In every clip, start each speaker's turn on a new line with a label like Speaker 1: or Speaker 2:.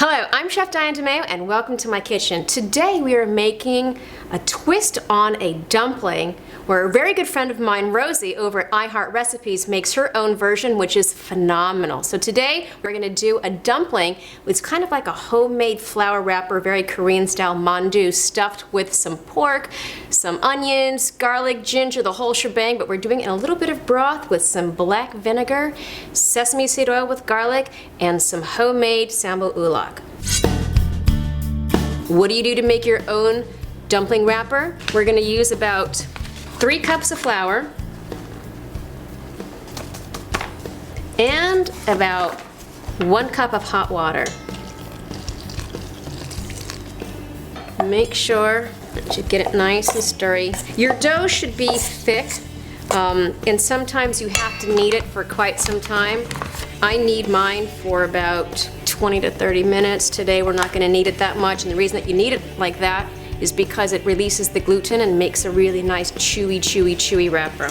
Speaker 1: Hello, I'm Chef Diane and welcome to my kitchen. Today we are making a twist on a dumpling where a very good friend of mine, Rosie, over at iHeart Recipes makes her own version, which is phenomenal. So today we're going to do a dumpling. It's kind of like a homemade flour wrapper, very Korean style mandu, stuffed with some pork, some onions, garlic, ginger, the whole shebang, but we're doing it in a little bit of broth with some black vinegar, sesame seed oil with garlic, and some homemade sambo ulak. What do you do to make your own dumpling wrapper? We're going to use about 3 cups of flour and about 1 cup of hot water. Make sure that you get it nice and stirry. Your dough should be thick, and sometimes you have to knead it for quite some time. I knead mine for about 20 to 30 minutes. Today we're not going to knead it that much, and the reason that you knead it like that is because it releases the gluten and makes a really nice chewy wrapper.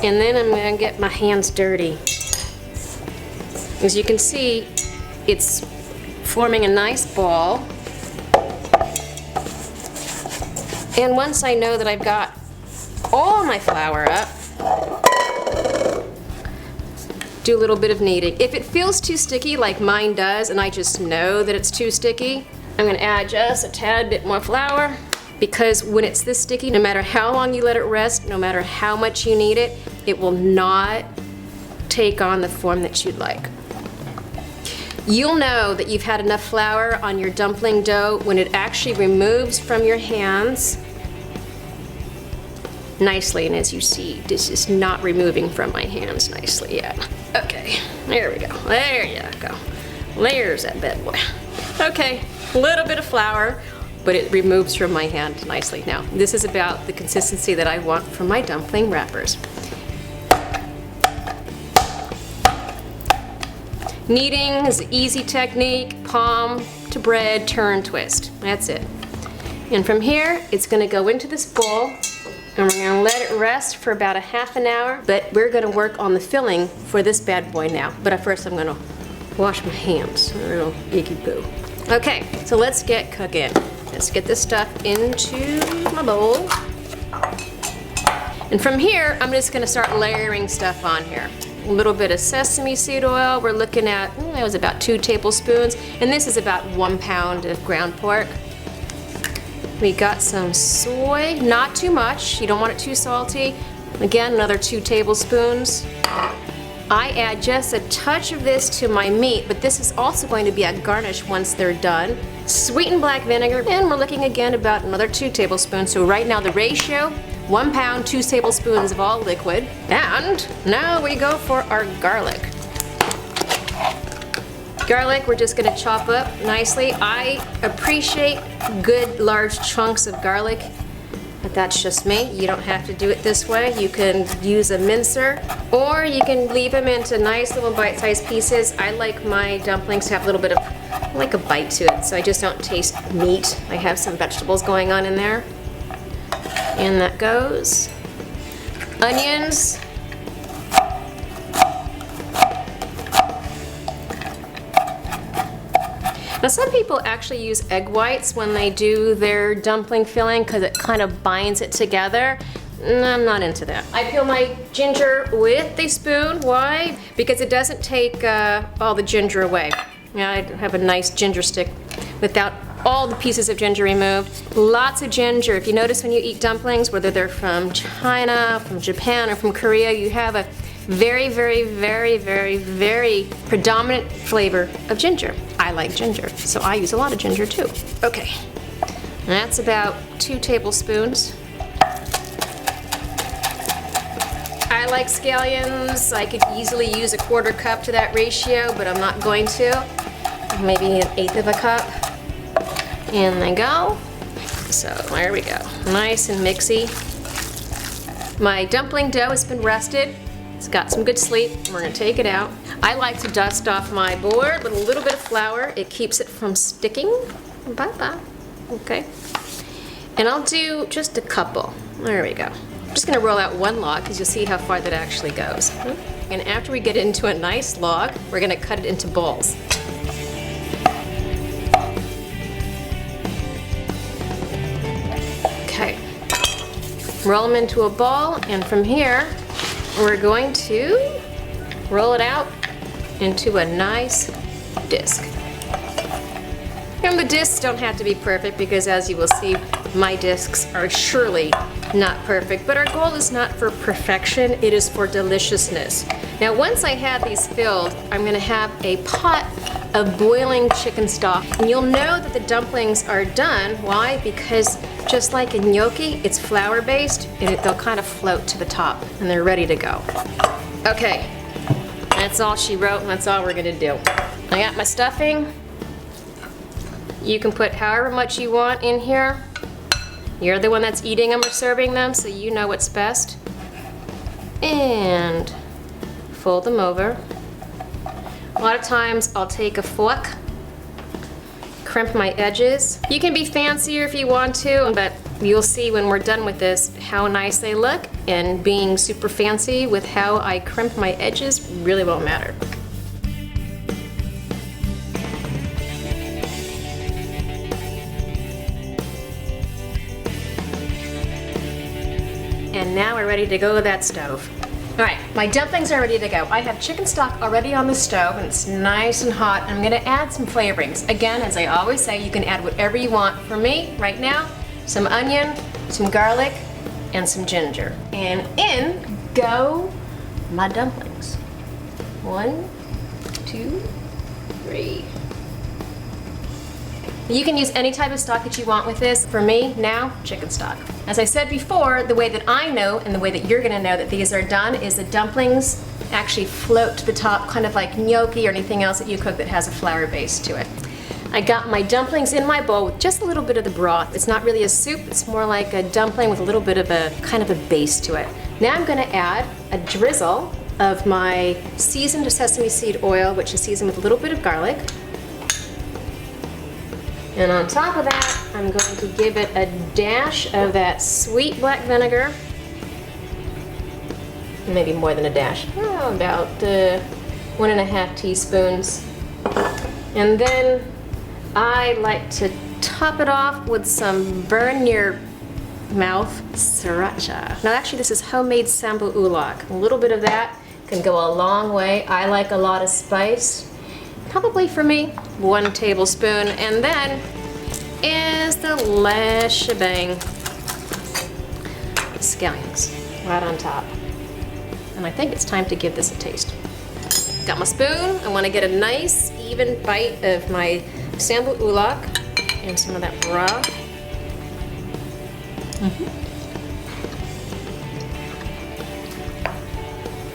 Speaker 1: And then I'm going to get my hands dirty. As you can see, it's forming a nice ball. And once I know that I've got all my flour up, do a little bit of kneading. If it feels too sticky like mine does, and I just know that it's too sticky, I'm going to add just a tad bit more flour, because when it's this sticky, no matter how long you let it rest, no matter how much you knead it, it will not take on the form that you'd like. You'll know that you've had enough flour on your dumpling dough when it actually removes from your hands nicely, and as you see, this is not removing from my hands nicely yet. Okay, there we go. There you go. There's that bad boy. Okay, a little bit of flour, but it removes from my hand nicely. Now, this is about the consistency that I want for my dumpling wrappers. Kneading is an easy technique. Palm to bread, turn, twist. That's it. And from here, it's going to go into this bowl, and we're going to let it rest for about a half an hour, but we're going to work on the filling for this bad boy now. But at first I'm going to wash my hands. A little icky poo. Okay, so let's get cooking. Let's get this stuff into my bowl. And from here, I'm just going to start layering stuff on here. A little bit of sesame seed oil. We're looking at, that was about 2 tablespoons, and this is about 1 pound of ground pork. We got some soy, not too much. You don't want it too salty. Again, another 2 tablespoons. I add just a touch of this to my meat, but this is also going to be a garnish once they're done. Sweetened black vinegar, and we're looking again about another 2 tablespoons. So right now the ratio, 1 pound, 2 tablespoons of all liquid. And now we go for our garlic. Garlic, we're just going to chop up nicely. I appreciate good large chunks of garlic, but that's just me. You don't have to do it this way. You can use a mincer, or you can leave them into nice little bite-sized pieces. I like my dumplings to have a little bit of like a bite to it, so I just don't taste meat. I have some vegetables going on in there. And that goes. Onions. Now some people actually use egg whites when they do their dumpling filling because it kind of binds it together. I'm not into that. I peel my ginger with a spoon. Why? Because it doesn't take all the ginger away. I have a nice ginger stick without all the pieces of ginger removed. Lots of ginger. If you notice when you eat dumplings, whether they're from China, from Japan, or from Korea, you have a very predominant flavor of ginger. I like ginger, so I use a lot of ginger too. Okay, that's about 2 tablespoons. I like scallions. I could easily use a 1/4 cup to that ratio, but I'm not going to. Maybe 1/8 of a cup. In they go. So there we go. Nice and mixy. My dumpling dough has been rested. It's got some good sleep. We're going to take it out. I like to dust off my board with a little bit of flour. It keeps it from sticking. Bye-bye. Okay. And I'll do just a couple. There we go. I'm just going to roll out 1 log because you'll see how far that actually goes. And after we get into a nice log, we're going to cut it into balls. Roll them into a ball, and from here, we're going to roll it out into a nice disc. And the discs don't have to be perfect because, as you will see, my discs are surely not perfect, but our goal is not for perfection, it is for deliciousness. Now, once I have these filled, I'm gonna have a pot of boiling chicken stock. And you'll know that the dumplings are done. Why? Because just like in gnocchi, it's flour-based, and they'll kind of float to the top, and they're ready to go. Okay, that's all she wrote, and that's all we're gonna do. I got my stuffing. You can put however much you want in here. You're the one that's eating them or serving them, so you know what's best. And fold them over. A lot of times I'll take a fork, crimp my edges. You can be fancier if you want to, but you'll see when we're done with this how nice they look, and being super fancy with how I crimp my edges really won't matter. And now we're ready to go to that stove. All right, my dumplings are ready to go. I have chicken stock already on the stove, and it's nice and hot. I'm gonna add some flavorings. Again, as I always say, you can add whatever you want. For me, right now, some onion, some garlic, and some ginger. And in go my dumplings. 1, 2, 3. You can use any type of stock that you want with this. For me, now, chicken stock. As I said before, the way that I know and the way that you're gonna know that these are done is the dumplings actually float to the top, kind of like gnocchi or anything else that you cook that has a flour base to it. I got my dumplings in my bowl with just a little bit of the broth. It's not really a soup, it's more like a dumpling with a little bit of a kind of a base to it. Now I'm gonna add a drizzle of my seasoned sesame seed oil, which is seasoned with a little bit of garlic. And on top of that, I'm going to give it a dash of that sweet black vinegar. Maybe more than a dash. Oh, about 1½ teaspoons. And then I like to top it off with some burn your mouth sriracha. Now actually this is homemade sambu ulak. A little bit of that can go a long way. I like a lot of spice. Probably for me, 1 tablespoon, and then is the last shebang. Scallions right on top. And I think it's time to give this a taste. Got my spoon. I want to get a nice even bite of my sambu ulak and some of that broth.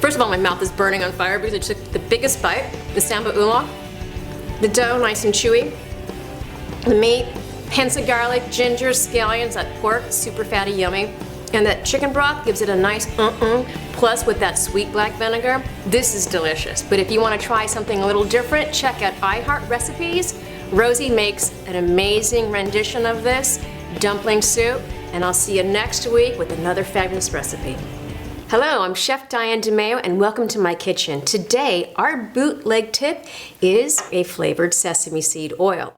Speaker 1: First of all, my mouth is burning on fire because I took the biggest bite, the sambu ulak. The dough, nice and chewy. The meat, hints of garlic, ginger, scallions, that pork, super fatty, yummy. And that chicken broth gives it a nice Plus with that sweet black vinegar, this is delicious. But if you want to try something a little different, check out iHeart Recipes. Rosie makes an amazing rendition of this dumpling soup, and I'll see you next week with another fabulous recipe. Hello, I'm Chef Diane DeMayo, and welcome to my kitchen. Today, our bootleg tip is a flavored sesame seed oil.